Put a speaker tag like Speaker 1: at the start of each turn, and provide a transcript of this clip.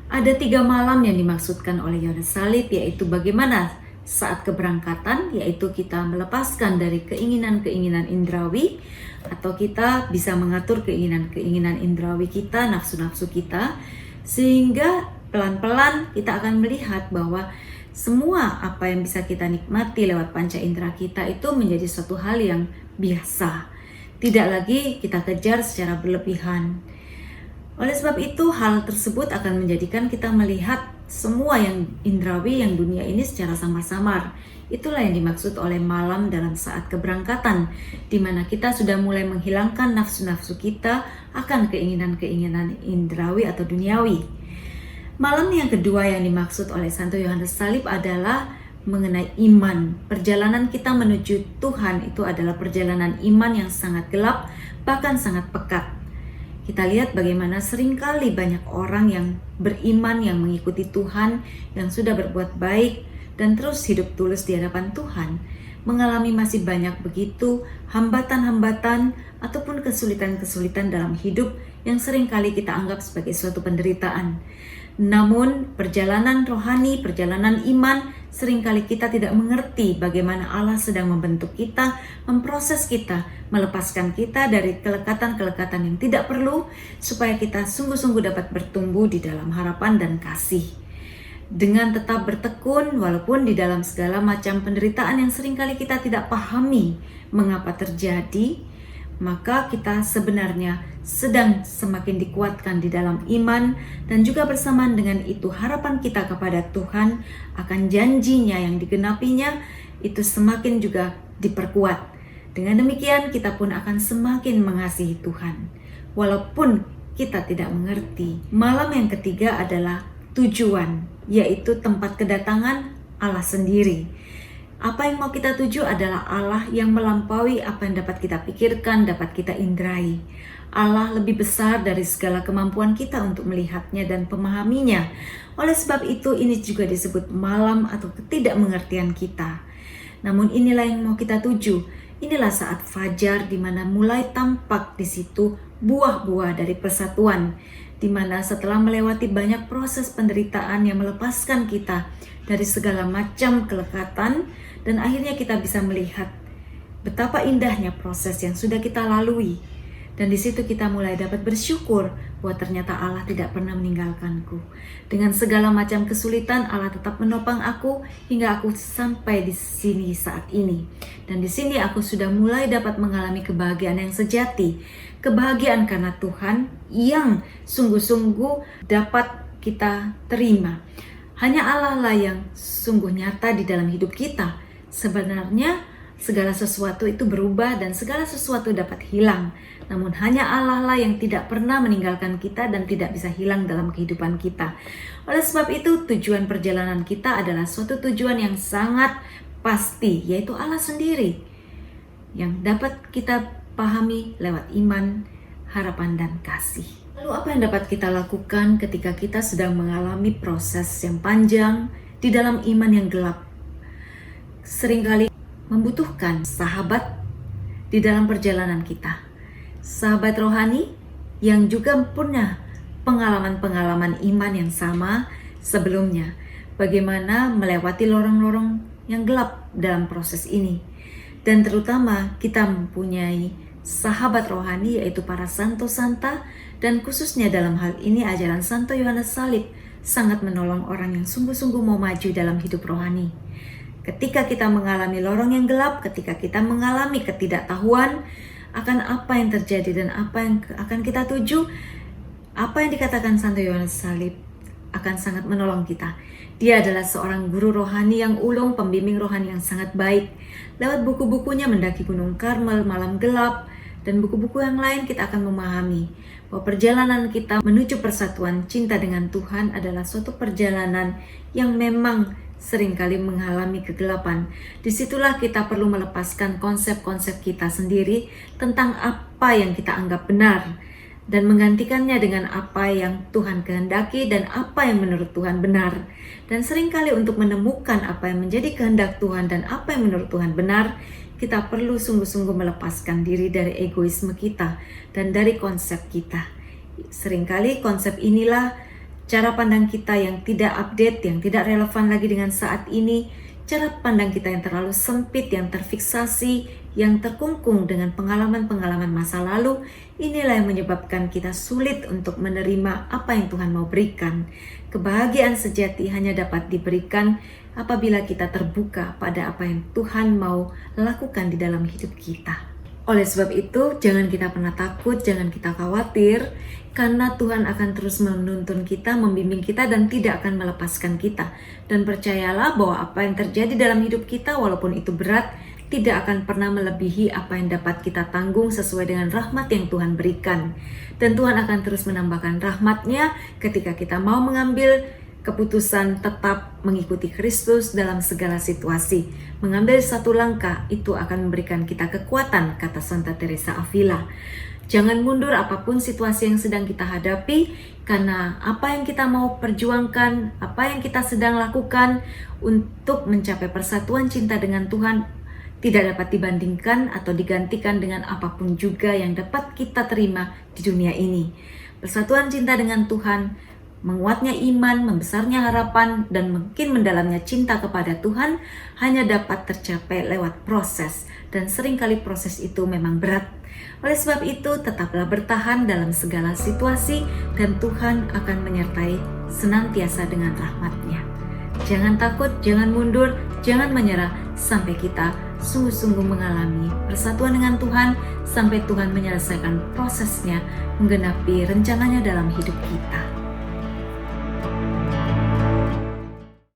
Speaker 1: Ada 3 malam yang dimaksudkan oleh Yohanes Salib, yaitu bagaimana saat keberangkatan, yaitu kita melepaskan dari keinginan-keinginan indrawi, atau kita bisa mengatur keinginan-keinginan indrawi kita, nafsu-nafsu kita, sehingga pelan-pelan kita akan melihat bahwa semua apa yang bisa kita nikmati lewat panca indera kita itu menjadi suatu hal yang biasa. Tidak lagi kita kejar secara berlebihan. Oleh sebab itu, hal tersebut akan menjadikan kita melihat semua yang indrawi, yang dunia ini secara samar-samar. Itulah yang dimaksud oleh malam dalam saat keberangkatan, di mana kita sudah mulai menghilangkan nafsu-nafsu kita akan keinginan-keinginan indrawi atau duniawi. Malam yang kedua yang dimaksud oleh Santo Yohanes Salib adalah mengenai iman. Perjalanan kita menuju Tuhan itu adalah perjalanan iman yang sangat gelap, bahkan sangat pekat. Kita lihat bagaimana seringkali banyak orang yang beriman, yang mengikuti Tuhan, yang sudah berbuat baik, dan terus hidup tulus di hadapan Tuhan, mengalami masih banyak begitu hambatan-hambatan ataupun kesulitan-kesulitan dalam hidup yang seringkali kita anggap sebagai suatu penderitaan. Namun perjalanan rohani, perjalanan iman, seringkali kita tidak mengerti bagaimana Allah sedang membentuk kita, memproses kita, melepaskan kita dari kelekatan-kelekatan yang tidak perlu, supaya kita sungguh-sungguh dapat bertumbuh di dalam harapan dan kasih. Dengan tetap bertekun, walaupun di dalam segala macam penderitaan yang seringkali kita tidak pahami mengapa terjadi, maka kita sebenarnya sedang semakin dikuatkan di dalam iman, dan juga bersamaan dengan itu harapan kita kepada Tuhan akan janjinya yang digenapinya itu semakin juga diperkuat. Dengan demikian kita pun akan semakin mengasihi Tuhan walaupun kita tidak mengerti. Malam yang ketiga adalah tujuan, yaitu tempat kedatangan Allah sendiri. Apa yang mau kita tuju adalah Allah yang melampaui apa yang dapat kita pikirkan, dapat kita indrai. Allah lebih besar dari segala kemampuan kita untuk melihatnya dan memahaminya. Oleh sebab itu, ini juga disebut malam atau ketidakmengertian kita. Namun inilah yang mau kita tuju. Inilah saat fajar di mana mulai tampak di situ buah-buah dari persatuan, di mana setelah melewati banyak proses penderitaan yang melepaskan kita dari segala macam kelekatan, dan akhirnya kita bisa melihat betapa indahnya proses yang sudah kita lalui. Dan di situ kita mulai dapat bersyukur bahwa ternyata Allah tidak pernah meninggalkanku. Dengan segala macam kesulitan, Allah tetap menopang aku hingga aku sampai di sini saat ini. Dan di sini aku sudah mulai dapat mengalami kebahagiaan yang sejati. Kebahagiaan karena Tuhan yang sungguh-sungguh dapat kita terima. Hanya Allah lah yang sungguh nyata di dalam hidup kita. Sebenarnya segala sesuatu itu berubah dan segala sesuatu dapat hilang. Namun hanya Allah lah yang tidak pernah meninggalkan kita dan tidak bisa hilang dalam kehidupan kita. Oleh sebab itu, tujuan perjalanan kita adalah suatu tujuan yang sangat pasti, yaitu Allah sendiri, yang dapat kita pahami lewat iman, harapan, dan kasih. Lalu apa yang dapat kita lakukan ketika kita sedang mengalami proses yang panjang di dalam iman yang gelap? Seringkali membutuhkan sahabat di dalam perjalanan kita. Sahabat rohani yang juga punya pengalaman-pengalaman iman yang sama sebelumnya. Bagaimana melewati lorong-lorong yang gelap dalam proses ini. Dan terutama kita mempunyai sahabat rohani yaitu para santo santa, dan khususnya dalam hal ini ajaran Santo Yohanes Salib sangat menolong orang yang sungguh-sungguh mau maju dalam hidup rohani. Ketika kita mengalami lorong yang gelap, ketika kita mengalami ketidaktahuan akan apa yang terjadi dan apa yang akan kita tuju, apa yang dikatakan Santo Yohanes Salib akan sangat menolong kita. Dia adalah seorang guru rohani yang ulung, pembimbing rohani yang sangat baik. Lewat buku-bukunya Mendaki Gunung Karmel, Malam Gelap, dan buku-buku yang lain kita akan memahami bahwa perjalanan kita menuju persatuan cinta dengan Tuhan adalah suatu perjalanan yang memang seringkali mengalami kegelapan. Disitulah kita perlu melepaskan konsep-konsep kita sendiri tentang apa yang kita anggap benar dan menggantikannya dengan apa yang Tuhan kehendaki dan apa yang menurut Tuhan benar. Dan seringkali untuk menemukan apa yang menjadi kehendak Tuhan dan apa yang menurut Tuhan benar, kita perlu sungguh-sungguh melepaskan diri dari egoisme kita dan dari konsep kita. Seringkali konsep inilah cara pandang kita yang tidak update, yang tidak relevan lagi dengan saat ini, cara pandang kita yang terlalu sempit, yang terfiksasi, yang terkungkung dengan pengalaman-pengalaman masa lalu, inilah yang menyebabkan kita sulit untuk menerima apa yang Tuhan mau berikan. Kebahagiaan sejati hanya dapat diberikan apabila kita terbuka pada apa yang Tuhan mau lakukan di dalam hidup kita. Oleh sebab itu, jangan kita pernah takut, jangan kita khawatir, karena Tuhan akan terus menuntun kita, membimbing kita, dan tidak akan melepaskan kita. Dan percayalah bahwa apa yang terjadi dalam hidup kita, walaupun itu berat, tidak akan pernah melebihi apa yang dapat kita tanggung sesuai dengan rahmat yang Tuhan berikan. Dan Tuhan akan terus menambahkan rahmat-Nya ketika kita mau mengambil keputusan tetap mengikuti Kristus dalam segala situasi. Mengambil satu langkah itu akan memberikan kita kekuatan, kata Santa Teresa Avila. Jangan mundur apapun situasi yang sedang kita hadapi, karena apa yang kita mau perjuangkan, apa yang kita sedang lakukan untuk mencapai persatuan cinta dengan Tuhan tidak dapat dibandingkan atau digantikan dengan apapun juga yang dapat kita terima di dunia ini. Persatuan cinta dengan Tuhan, menguatnya iman, membesarnya harapan, dan mungkin mendalamnya cinta kepada Tuhan hanya dapat tercapai lewat proses. Dan seringkali proses itu memang berat. Oleh sebab itu, tetaplah bertahan dalam segala situasi dan Tuhan akan menyertai senantiasa dengan rahmat-Nya. Jangan takut, jangan mundur, jangan menyerah sampai kita sungguh-sungguh mengalami persatuan dengan Tuhan, sampai Tuhan menyelesaikan prosesnya, menggenapi rencananya dalam hidup kita.